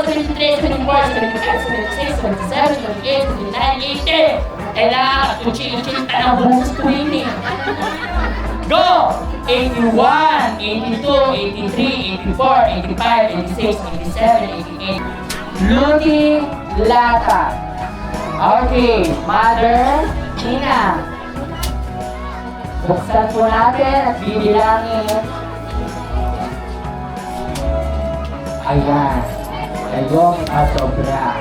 73, 74, 75, 76, 77, 78, 79, 80. Kailangan kuchi-kuchi tanang bukas ko din eh. Go! 81, 82, 83, 84, 85, 86, 87, 88. Ludi Lata. Okay, Mother Tina. Buksan po natin at bibilangin. Ayan. Ayong kasobra.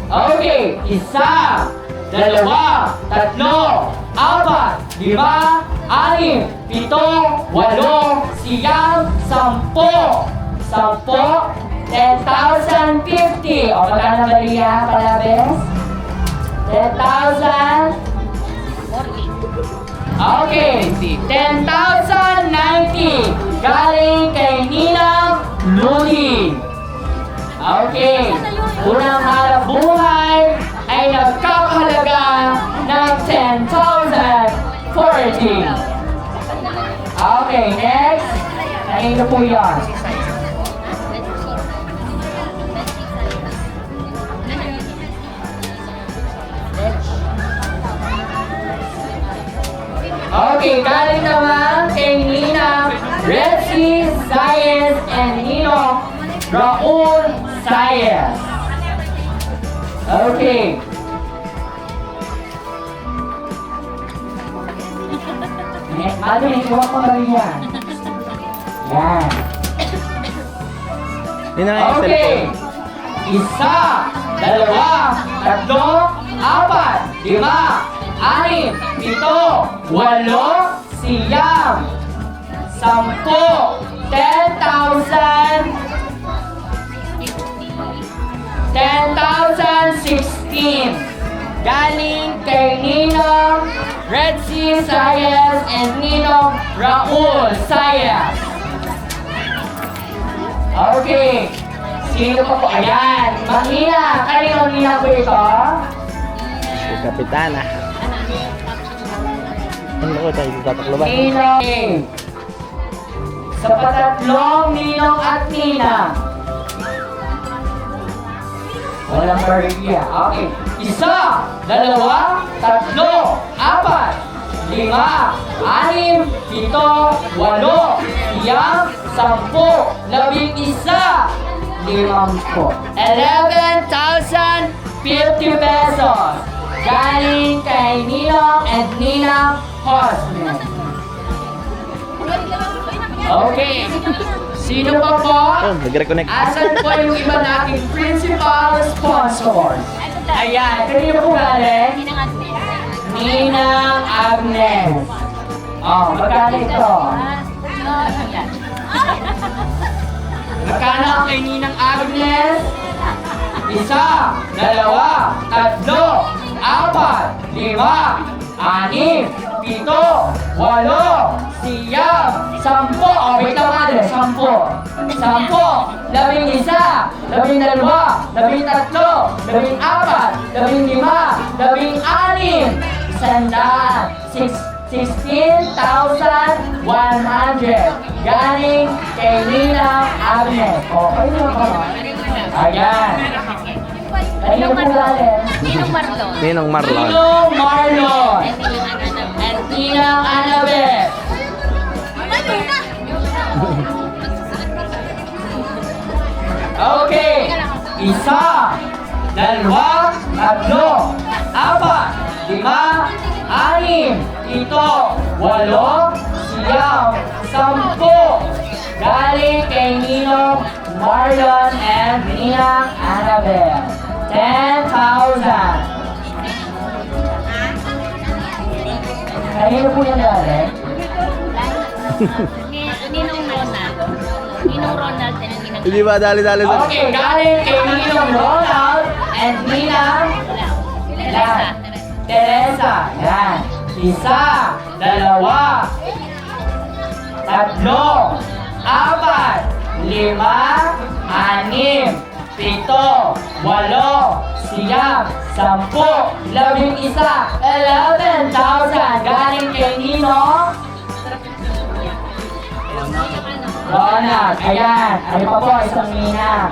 Okay, isa, dalawa, tatlo, apat, lima, anim, pito, walo, siyam, sampo. Sampo, 10,050. O, magkano bali yan, Palabes? 10,000. Okay, 10,090. Galing kay Ninang Ludi. Okay, unang hanap buhay ay nagkakahalaga ng 10,040. Okay, next. Kanino po yan? Okay, galing naman kay Nina Red Sea Science and Nino Raul Science. Okay. Ano yung iwak mo ba yan? Yan. Okay. Isa, dalawa, tatlo, apat, lima, anim, pito, walo, siyam, sampo, 10,000, 10,016. Galing kay Ninong Red Sea Science and Ninong Raul Science. Okay. Sino pa po? Ayan. Manghina. Kanino Manghina po ito? Si Kapitana. Ano ko tayo tatakloban? Ninong. Sa patatlong Ninong at Nina. Walang barriya. Okay. Isa, dalawa, tatlo, apat, lima, anim, pito, walo, siyam, sampo, 11, 11,050 pesos. Galing kay Ninong and Ninang Horseman. Okay. Sino pa po? Oh, nag-reconnect. Asan po yung iba nating principal sponsors? Ayan, kanina po galing? Ninang Agnes. Oh, magkano ito? Magkano ang kay Ninang Agnes? Isa, dalawa, tatlo, apat, lima, anim, pito, walo, siyam, sampo. Oh, wait lang natin. Sampo. 11, 12, 13, 14, 15, 16,100. Galing kay Ninang Agnes. Okay na ba? Ayan. Ninong Marlon. Ninong Marlon. Ninong Marlon. And Ninang Annabeth. Okay. Isa, dalawa, tatlo, apat, lima, anim, pito, walo, siyam, sampo. Galing kay Ninong Marlon and Ninang Annabeth. 10,000. Kanino po yan galing? Ninong Ronald. Ninong Ronald and Ninang Hindi ba dali-dali sa... Okay, galing kay Ninong Ronald and Ninang Teresa. Yan. Isa, dalawa, tatlo, apat, lima, anim, pito, walo, siyam, sampo, 11, 11,000. Galing kay Ninong Ronald. Ayan. Ano pa po? Isang Nina.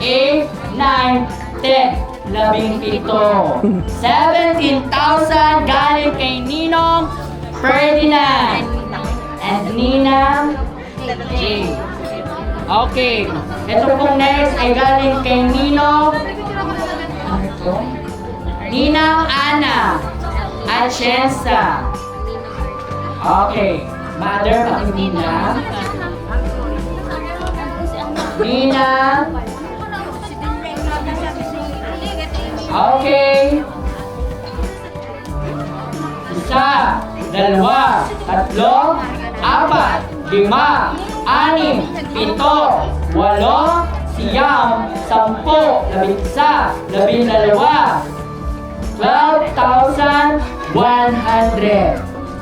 8, 9, 10, 17. 17,000 galing kay Ninong Ferdinand and Ninang J. Okay. Ito pong next ay galing kay Ninong Ninang Ana Atienza. Okay. Mother, pati Ninang. Ninang. Okay. Isa, dalawa, tatlo, apat, lima, anim, pito, walo, siyam, sampu, labing-isa, labing-dalawa, 12,100.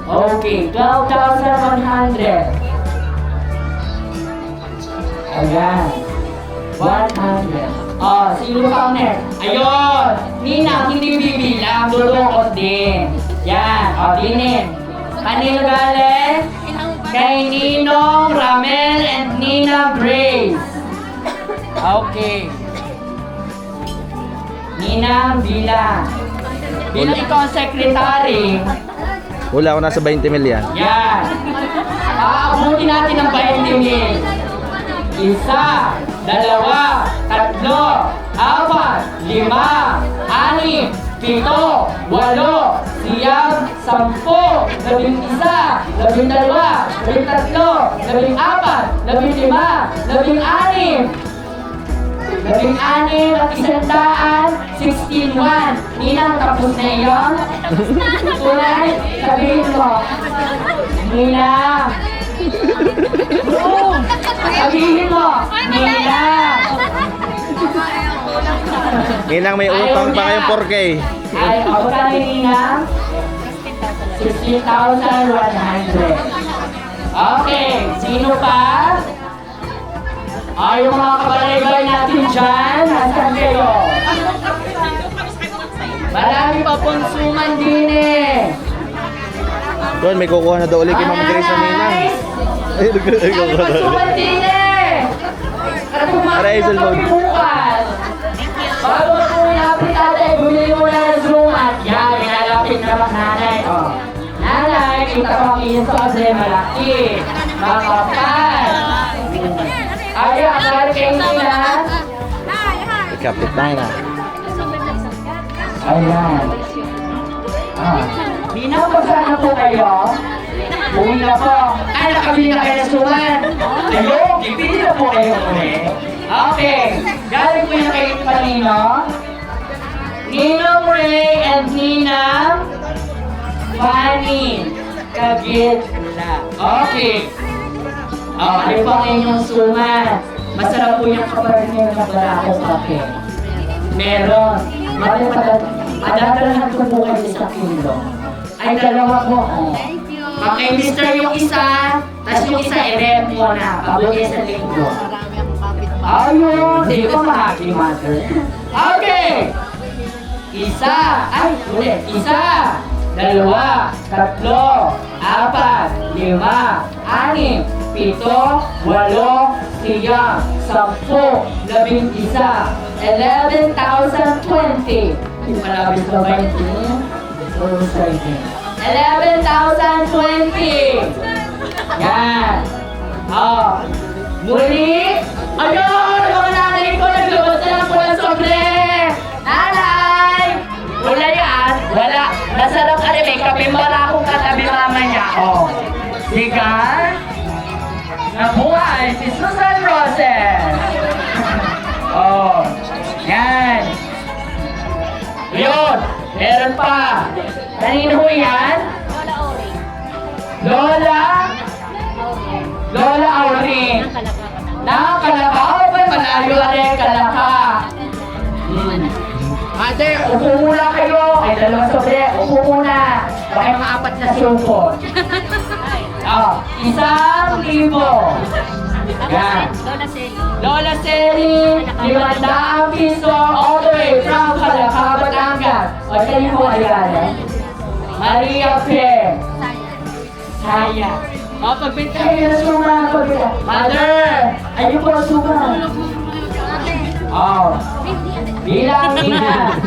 Okay, 12,100. Ayan. 100. Oh, sino pa next? Ayun! Ninang, hindi bibilang. Lulukot din. Yan. O, dinin. Kanino galing? Kay Ninong Ramel and Nina Grace. Okay. Ninang bilang. Bilang ikaw ang secretary. Wala ako nasa 20 mil yan. Yan. Aabutin natin ng 20 mil. Isa, dalawa, tatlo, apat, lima, anim, pito, walo, siyam, sampu, labing-isa, labing-dalawa, labing-tatlo, labing-apat, labing-lima, labing-anim. Labing-anim at 100, 16,100. Ninang, tapos na yun? Tunay, sabihin mo. Ninang. Sabihin mo. Ninang. Ninang, may utang pa kayong 4K. Ay, ako tayo Ninang. 16,100. Okay, sino pa? Ay, yung mga kabalaybay natin dyan, nasan kayo? Marami pa pong suman din eh. Doon, may kukuha na daw ulit kay Ma'am Grace sa Ninang. Ay, Marami pa suman din eh. Katumakin Aray, na sulod. kami bukas. Bago po ilapit tatay, bumili mo na ng suman. Yan, inalapit naman nanay. Oh. Nanay, kita mo ang iyong sose, malaki. Makapal. Ay, akal kayo nila. Ikapit tayo na. Ayan. Binabasa na po kayo. Uwi na po. Ay, nakabili na kayo ng suman. Ayun, bibili na po kayo ulit. Okay. Galing po na kayo kanino. Ninong Ray and Ninang Fanny Kagitla. Okay. Ano po ang inyong suman? Masarap po yung kapatid niyo na barakong kape. Meron. Madadalahan ko po kayo sa kilo. Ay, dalawa po. Kay Mr. yung isa, tapos yung isa i-rep mo na. Pabuti sa linggo. Ayun, di ba mahagi, mother? Okay! Isa, ay, ulit. Isa, dalawa, tatlo, apat, lima, anim, pito, walo, siyam, 10, 11, 11,020. Malapit na 20. 11,020. Yan. Oh. Muli. Ayun! Mga nanay ko, naglabas na lang po ng sobre. Nanay! Wala yan. Wala. Masarap ka rin. May kape wala akong katabi mamaya. Oh. Sigar. Nabuhay si Susan Roses. Oh. Yan. Yun. Meron pa. Kanino yan? Lola? Lola Aurin. Nakalaka. Oh, ba? Malayo rin. Kalaka. Ate, upo muna kayo. Ay, dalawang sobre. Upo muna. Baka mga apat na suko. Oh, 1,000. Yan. Lola Seri, 500 piso all the way from Kalaka, Batangas. O, kayo po ayan. Maria Pe. Saya. O, pagbenta kayo na suma. Mother, ayun po na suma. O, bilang nina.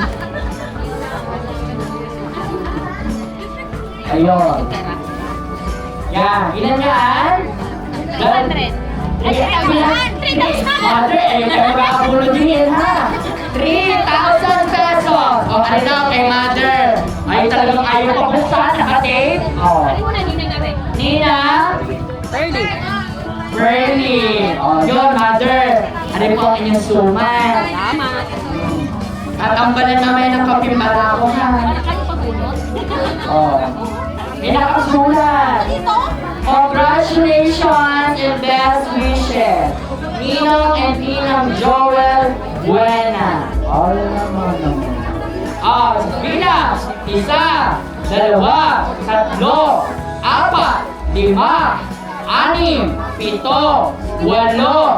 Ayun. Yan, ilan yan? 200. Mother, eh, kayo makapulog din ha? 3,000 pesos! O, ano na kay mother? Ay, talagang ayaw pa buksan, nakatape? O. Nina? Bernie. O, yun, mother. Ano po ang inyong suman? At ang balan naman ng kapimara ko ha. O. May nakasulat. Congratulations and best wishes, Ninong and Ninang Joel Buena. All naman naman. Bilang, 1, 2, 3, 4, 5, 6, 7, 8, 9,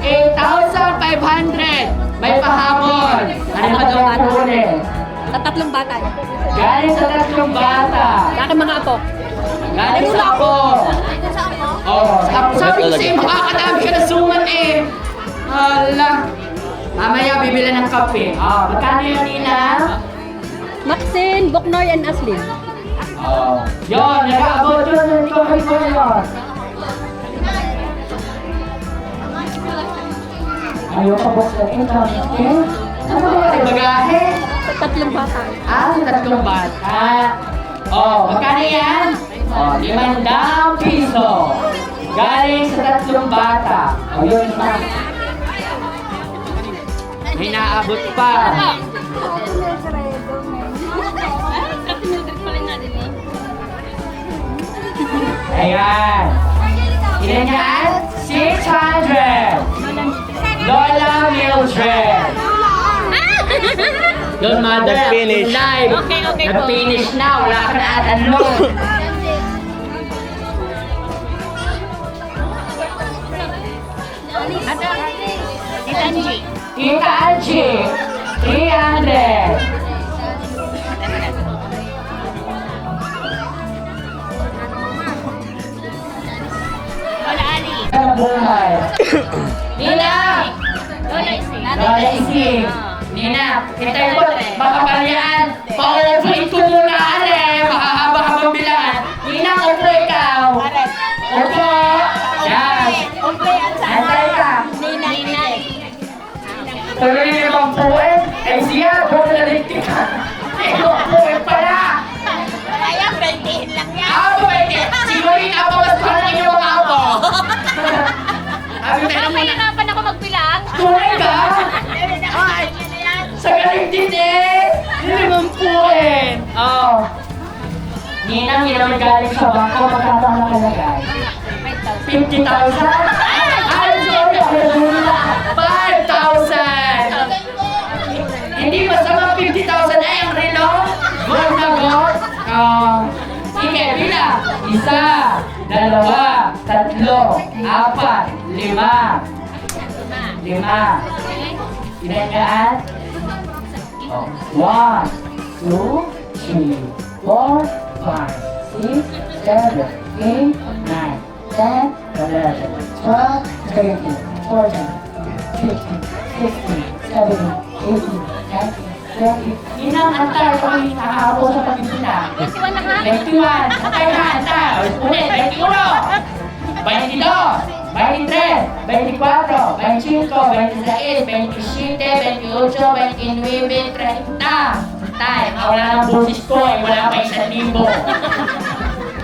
10, 8,500. May pahabol. Ano ka daw kukunin? Sa 3 bata. Galing sa 3 bata. Sa akin mga apo. Galing sa ako. Oh, sabi ko sa'yo, makakadami ka na suman eh. Hala. Mamaya bibili ng kape. Magkano yun, Nina? Maxine, Boknoy, and Aslin. Yun, nag-aabot yun. Ikaw ko yun. Ayaw ka buksan. Ano ba yung bagahe? Sa 3 bata. Sa 3 bata. Magkano yan? 500 piso. Galing sa 3 bata. Yun na. May naabot pa. Ayan. Ilan yan? 600. Lola Mildred. Doon, mother. Nag-finish. Live. Okay po. Nag-finish na. Wala ka na ano. Tita Angie. Tita Angie. 300. Lola Ali. Ang buhay. Nina! Lola Isi. Lola Isi. Nina, hintay mo, makapalyaan. Pa-open ko muna, are. Mahahaba-habang bilangan. Nina, upo ikaw. Upo. Yan. Antay ka. Ninay. Tuloy naman po eh. Ay siya, buong naliktik ka. Upo pala. Kaya, 20 lang yan. Pwede. Sigurita ako, mas parang yung mga apo. Sabi tayo muna. Mahirapan ako magbilang. Tunay ka? Sa galing din eh! Limang po eh! Ninang, hindi naman galing sa bangko, magkano ang nakalagay? 50,000? Ay, sorry, ako nagulila! 5,000! Hindi masama 50,000 ay ang relo? Gold na gold? Sige, bilang. Isa, dalawa, tatlo, apat, lima. Lima. Ilan yan? Oh. 1, 2, 3, 4, 5, 6, 7, 8, 9, 10, 11, 12, 13, 14, 15, 16, 17, 18, 19, 20. Inang antay kung nakakapo sa pagkita. 21 na ka? 21. Antay na, antay. Ulit, 21. 22. 23, 24, 25, 26, 27, 28, 29, 30. Tay, wala nang busis ko eh, wala pa 1,000.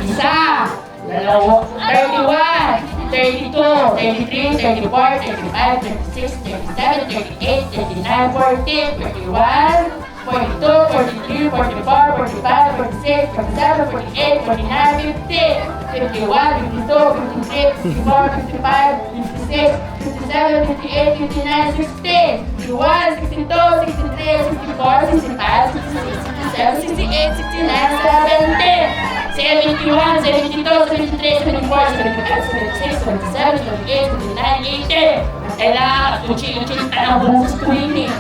Isa, dalawa, 31, 32, 33, 34, 35, 36, 37, 38, 39, 40, 41, 42, 43, 44, 45, 46, 47, 48, 49, 50, 51, 52, 53, 54, 55, 56, 57, 58, 59, 60, 61, 62, 63, 64, 65, 66, 67, 68, 69, 70, 71, 72, 73, 74, 75, 76, 77, 78, 79, 80. Kailangan uchi-uchi tanong bukas ko yun eh.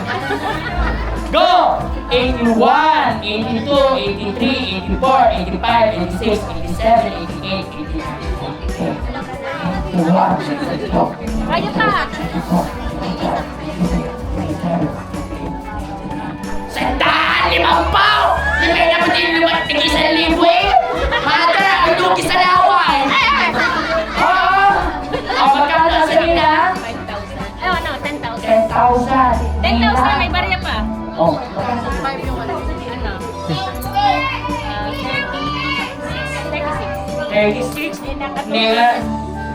Go! 81, 82, 83, 84, 85, 86, 87, 88, 89, 90. Kaya pa. Sandaan! 5 pao! Di ba naman din naman tig 1,000 eh? Mata! Ang duki sa lawan! Oo! O, magkano na sa nila? 5,000. Ay, ano, 10,000. 10,000. 10,000, may barya pa. Oh, Ano? 36. 36. Nila.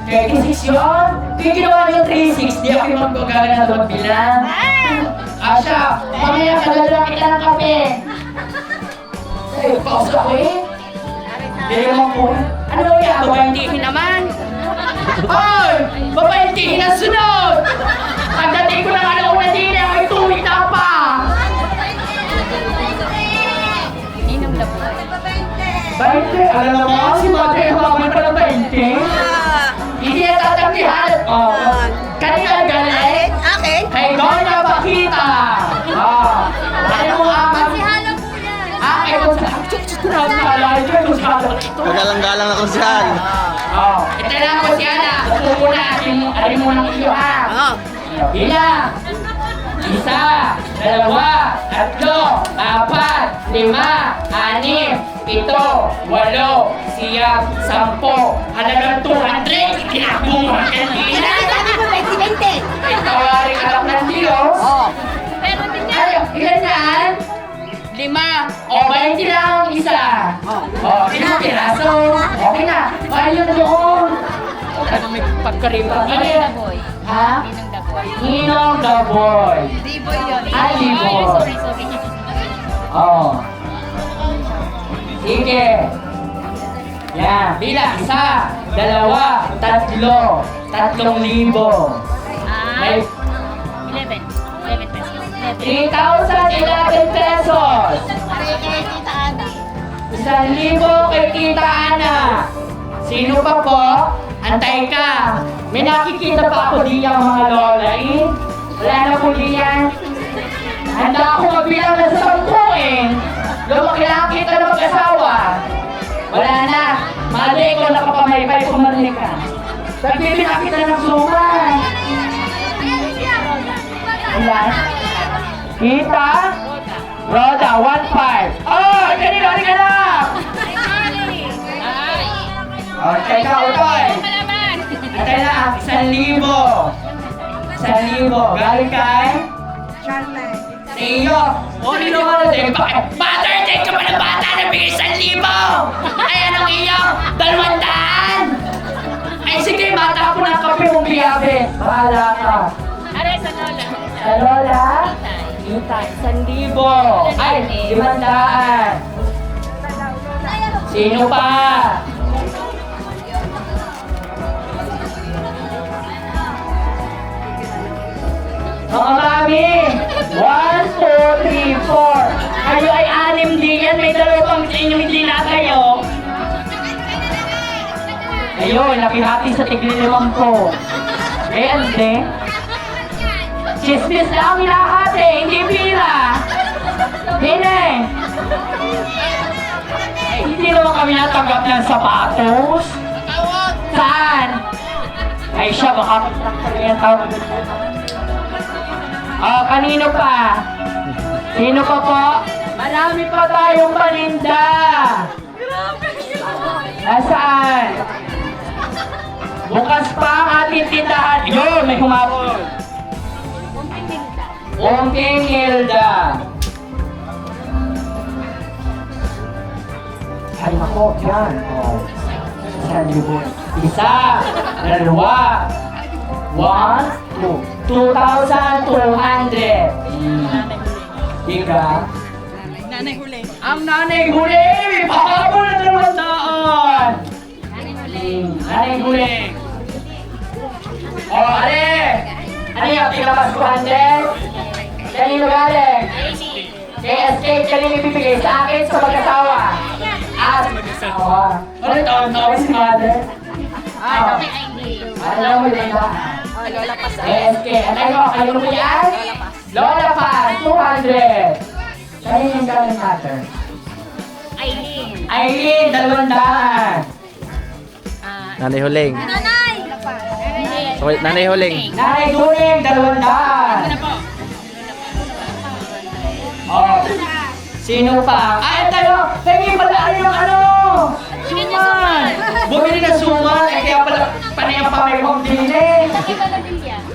36 yun? Kaya ginawa niyo 36, di ako yung magkagawa na magbilang. Asya, mamaya padala kita ng kape. Ay, paus ako eh. Hindi naman po. Ano yan? Babaintihin naman. Ay! Babaintihin ang sunod! Pagdating ko ng alauna din, ay tuwid na pa. Ninong Laboy. 20? Alam mo, si Mate ang mamay pa ng 20? Hindi na tatanggihan. Oh, kanina galing? Akin? Kay Donna Bakita. Oh, ano mo amat? Si Halo po yan. Ah, kay Donna. Grabe na alay ko yung salo ito. Magalang-galang ako siyan. Oh, ito lang po si Ana. Ito muna, alin mo ng iyo ha. Oo. Bilang. Isa, dalawa, tatlo, apat, lima, anim, 7, 8, 9, 10. Halagang 200. Kinabungan ka nila. Sabi ko, 20-20. Ay, tawarin anak ng Diyos. Oo. Pero din niya. Ay, ilan yan? 5. O, 20 lang ang isa. O, ilang piraso. Okay na. Ayun doon. Ano may pagkaripa? Ano Ninong yan? Laboy. Ha? Ninong Laboy. Ninong the boy. Liboy yun. Ay, Ay, Liboy. sorry. Oh. Sige. Yan. Bilang. 1, 2, 3, 3,000. May 11. 11 pesos. 11. 3,011 pesos. Kaya Tita Ana. 1,000 kay Tita Ana. Sino pa po? Antay ka. May nakikita pa ako diyan mga lola eh. Wala na po diyan. Handa ako magbilang na sa 10 eh. Lumakilang kita na mag-asawa. Wala na. Mali ko nakapamaypay pumarili ka. Nagbibilang kita ng suman. Ayan. Kita? Roda, 1.5. Oh, ganito ka lang. Ay. Oh, teka, utoy. Malaman. Atay na, 1,000. 1,000. Galing kay? Sa iyo. O, nino ka na din. Mother, take ka pa ng bata na bigay 1,000. Ay, anong iyo? 200. Ay, sige, mata ko ng kape mong biyabe. Bahala ka. Aray sa lola. Sa lola? Kita, 1,000. Ay, 500. Sino pa? Mga mami, 1, 2, 3, 4. Kayo ay 6 din yan. May 2 pang sa inyo hindi na kayo. Ayun, nakihati sa tigli-limang po. Eh, ande. Chismis na ang hinahati, hindi pila. Hine. Eh, hindi naman kami natanggap ng sapatos. Saan? Ay siya, baka yung tawag. Kanino pa? Sino pa po? Marami pa tayong paninda. Nasaan? Bukas pa ang ating tindahan. Yun, may humabol. Ongking Hilda. Ay, ako, yan. Oh. Isa, dalawa, 1, 2, 2,200. Ika. Ang nanay huli! May pahabol na naman doon! Nanay huli! O, ali! Ano yung pinabas 200? Kanino galing? KSK, kanino ibibigay? Sa akin, sa mag-asawa? At, ano taon si mother? Alam mo din ba? KSK, ano mo yan? Lola pa, 200! Kanino yung galing natin? Aileen, 200! Nanay Huling. Nanay! Okay, Nanay Huling. Nanay Duning, 200! Oh, sino pa? Ay, tayo! Hingi pala yung ano! Suman! Bumili na suman! Eh, kaya pala panayang pa may pambili!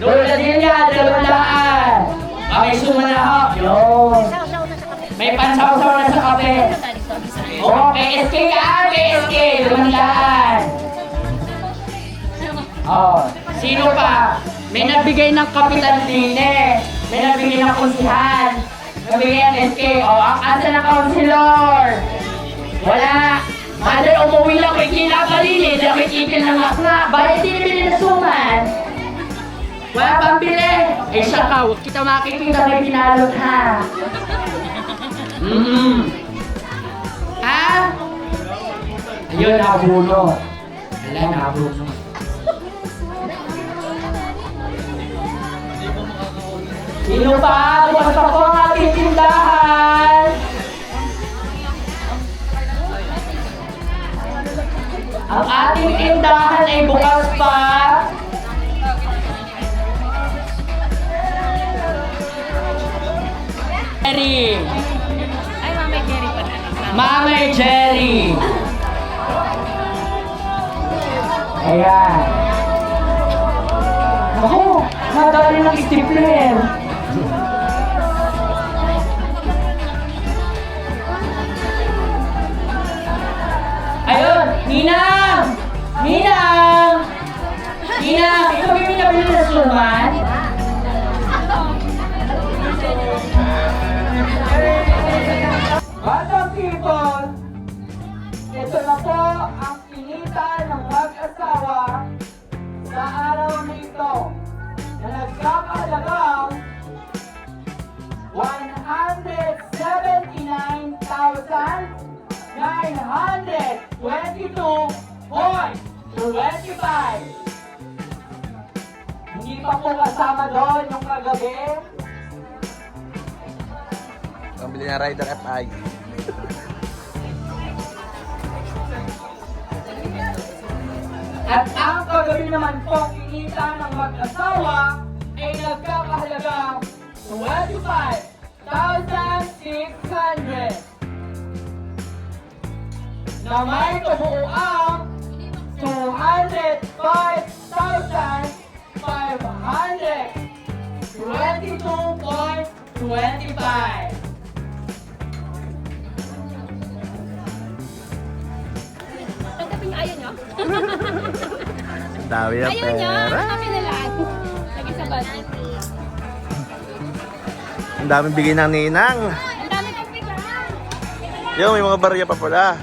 Lola Dilia, 200! May suman na ako! Yun! May pansaw-saw na sa kape! Oh, KSK ka! KSK! 200! Oh, sino pa? May nagbigay ng kapitan din eh! May nagbigay ng kunsihan! Nabigay ng SK! Oh, ang asa na kaunsilor! Wala! Mother, umuwi lang may kinakalini! Dahil may kikil ng akla! Bakit hindi nabili na suman? Wala pang bili! Eh siya ka, huwag kita makikita may pinalot ha! Ha? Ayun, nabuno. Wala, nabuno. Sino pa? Bukas pa po ang ating tindahan! Ang ating tindahan ay bukas pa! Jerry! Ay, Mama Jerry pa na. Mamay Jerry! Ayan. Ako, nadali ng stapler. Ayun, Ninang! Ninang! Ninang, ikaw yung minabili na suman? Batang people, ito na po ang kinita ng mag-asawa sa araw na ito na nagkakahalagang 177,922.25. Hindi pa po kasama doon yung kagabi. Pambili na Rider FI. At ang kagabi naman po kinita ng mag-asawa ay nagkakahalagang 25,600 na may kabuuang 205,522.25. Tanggapin niyo, ayaw niyo? Ang dami na Ayaw niyo? pera. Kami na lang. Lagi sa budget. Ang daming bigay ng ninang. Ang dami kong bigla. Yo, may mga barya pa pala.